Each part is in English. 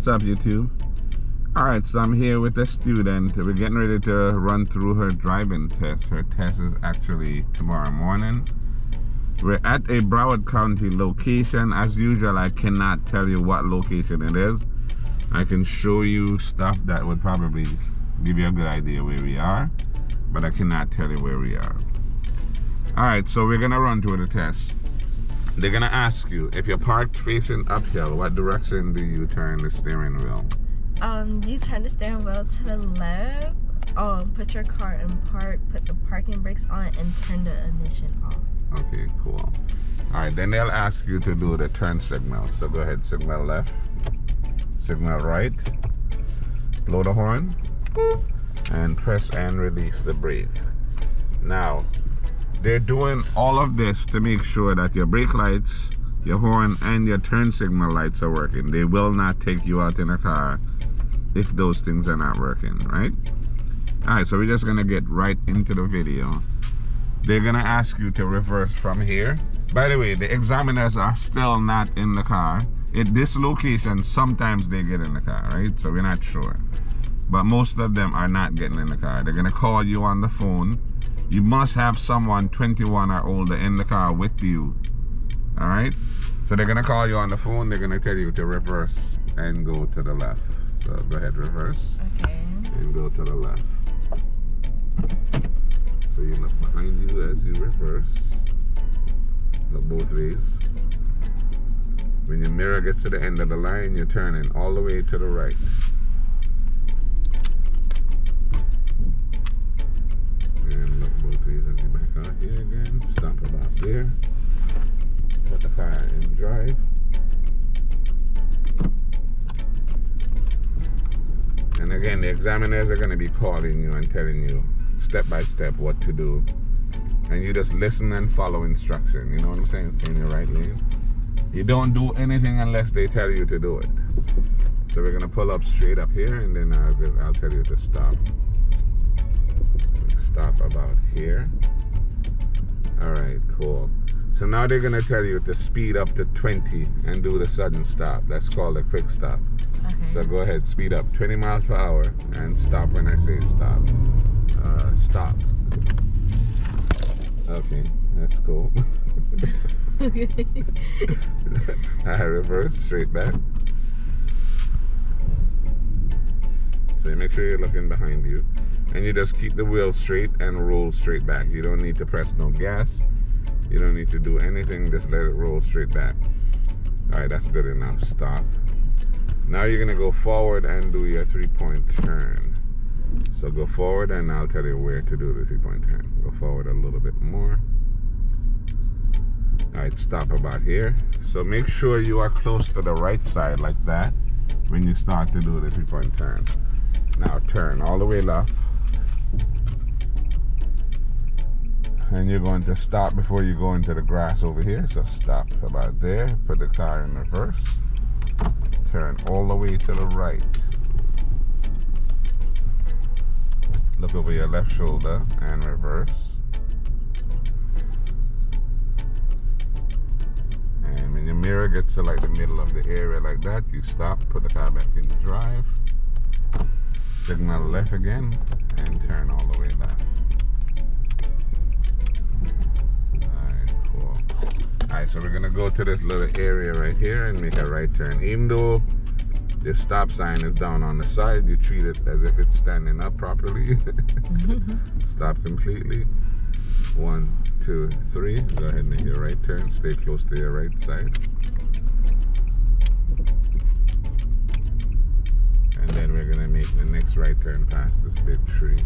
What's up, YouTube? Alright, so I'm here with a student. We're getting ready to run through her driving test. Her test is actually tomorrow morning. We're at a Broward County location. As usual, I cannot tell you what location it is. I can show you stuff that would probably give you a good idea where we are, but I cannot tell you where we are. Alright, so we're gonna run through the test. They're gonna ask you, if you're parked facing uphill, what direction do you turn the steering wheel? You turn the steering wheel to the left, put your car in park, put the parking brakes on, and turn the ignition off. Okay, cool. Alright, then they'll ask you to do the turn signal. So go ahead, signal left, signal right, blow the horn, and press and release the brake. Now, they're doing all of this to make sure that your brake lights, your horn, and your turn signal lights are working. They will not take you out in a car if those things are not working, right? Alright, so we're just gonna get right into the video. They're gonna ask you to reverse from here. By the way, the examiners are still not in the car. At this location, sometimes they get in the car, right? So we're not sure. But most of them are not getting in the car. They're gonna call you on the phone. You must have someone 21 or older in the car with you. Alright? So they're gonna call you on the phone, they're gonna tell you to reverse and go to the left. So go ahead, reverse. Okay. And go to the left. So you look behind you as you reverse. Look both ways. When your mirror gets to the end of the line, you're turning all the way to the right. And look both ways as you back out here again. Stop about there. Put the car in drive. And again, the examiners are going to be calling you and telling you step by step what to do. And you just listen and follow instruction. You know what I'm saying? Stay in your right lane. You don't do anything unless they tell you to do it. So we're going to pull up straight up here, and then I'll tell you to stop. Stop about here. Alright, cool. So now they're going to tell you to speed up to 20 and do the sudden stop. That's called a quick stop. Okay. So go ahead, speed up 20 miles per hour and stop when I say stop. Stop. Okay, that's cool. Okay. I reverse, straight back. So you make sure you're looking behind you. And you just keep the wheel straight and roll straight back. You don't need to press no gas. You don't need to do anything, just let it roll straight back. Alright, that's good enough. Stop. Now you're gonna go forward and do your 3-point turn. So go forward and I'll tell you where to do the 3-point turn. Go forward a little bit more. Alright, stop about here. So make sure you are close to the right side like that when you start to do the 3-point turn. Now turn all the way left. And you're going to stop before you go into the grass over here. So stop about there. Put the car in reverse. Turn all the way to the right. Look over your left shoulder and reverse. And when your mirror gets to like the middle of the area like that, you stop, put the car back in drive. Signal left again and turn all the way left. Alright, so we're gonna go to this little area right here and make a right turn. Even though the stop sign is down on the side, you treat it as if it's standing up properly. Stop completely. 1, 2, 3. Go ahead and make your right turn. Stay close to your right side. And then we're gonna make the next right turn past this big tree.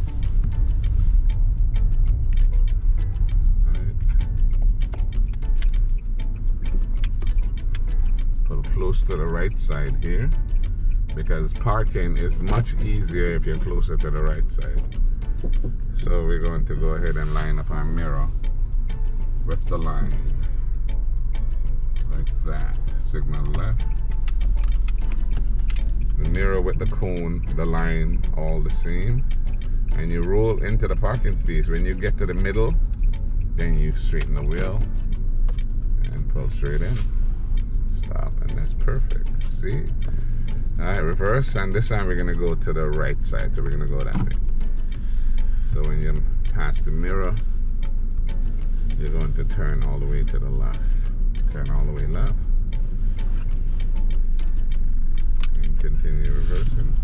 Close to the right side here, because parking is much easier if you're closer to the right side. So we're going to go ahead and line up our mirror with the line like that. Signal left. The mirror with the cone, the line, all the same. And you roll into the parking space. When you get to the middle, then you straighten the wheel and pull straight in. Stop, and that's perfect. See? Alright, reverse, and this time we're gonna go to the right side, so we're gonna go that way. So when you pass the mirror, you're going to turn all the way to the left. Turn all the way left. And continue reversing.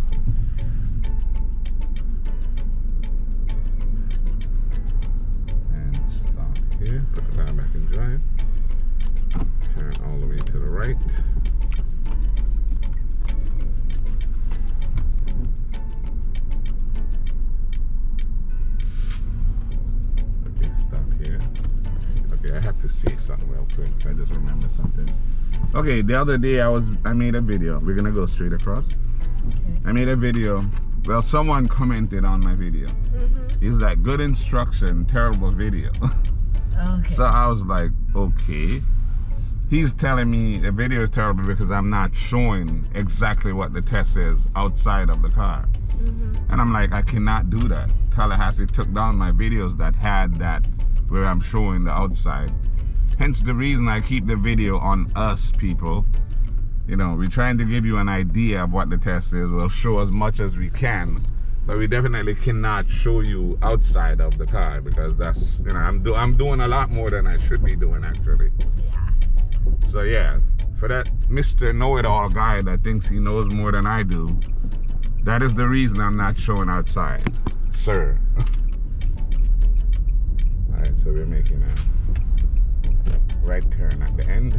And stop here, put the car back in drive. Turn all the way to the right. I have to say something real quick. I just remembered something. Okay, the other day I made a video. We're gonna go straight across. Okay. I made a video. Well, someone commented on my video. He's like, good instruction, terrible video. Okay. So I was like, okay. He's telling me the video is terrible because I'm not showing exactly what the test is outside of the car. And I'm like, I cannot do that. Tallahassee took down my videos that had that where I'm showing the outside. Hence the reason I keep the video on us people. You know, we're trying to give you an idea of what the test is. We'll show as much as we can, but we definitely cannot show you outside of the car because that's, you know, I'm doing a lot more than I should be doing actually. Yeah. So yeah, for that Mr. Know-it-all guy that thinks he knows more than I do, that is the reason I'm not showing outside, sir. Alright, so we're making a right turn at the end.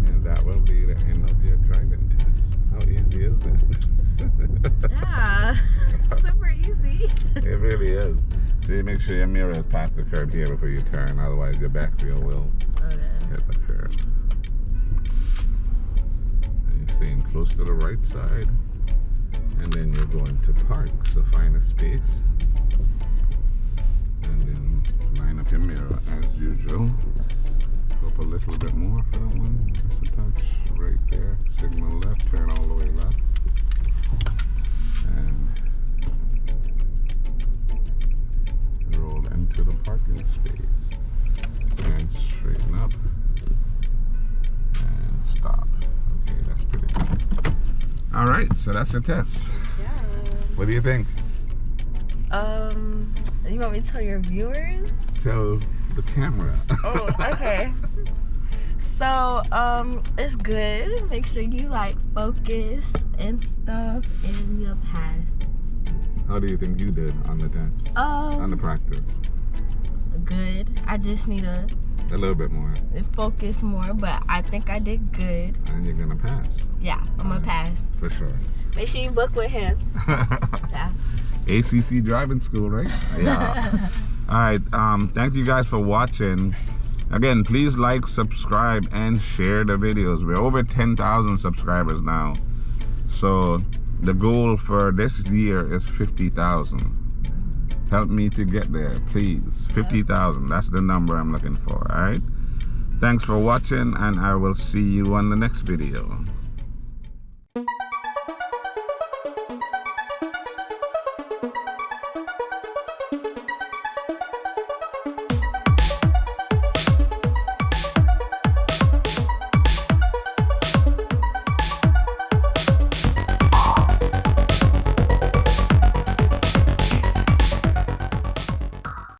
And that will be the end of your driving test. How easy is that? Yeah, super easy. It really is. So you make sure your mirror is past the curb here before you turn, otherwise your back wheel will hit the curb. And you're staying close to the right side. And then you're going to park, so find a space. And then line up your mirror as usual. Go up a little bit more for that one. Just a touch right there. Signal left, turn all the way left. And roll into the parking space. And straighten up. And stop. Okay, that's pretty good. Alright, so that's the test. Yeah. What do you think? You want me to tell your viewers? Tell the camera. Oh, okay. So, it's good. Make sure you like focus and stuff, and you'll pass. How do you think you did on the test? On the practice? Good. I just need to A little bit more. focus more, but I think I did good. And you're gonna pass. Yeah, I'm gonna pass. For sure. Make sure you book with him. Yeah. ACC driving school, right? Yeah. Alright, thank you guys for watching. Again, please like, subscribe, and share the videos. We're over 10,000 subscribers now. So the goal for this year is 50,000. Help me to get there, please. 50,000, that's the number I'm looking for, alright? Thanks for watching, and I will see you on the next video.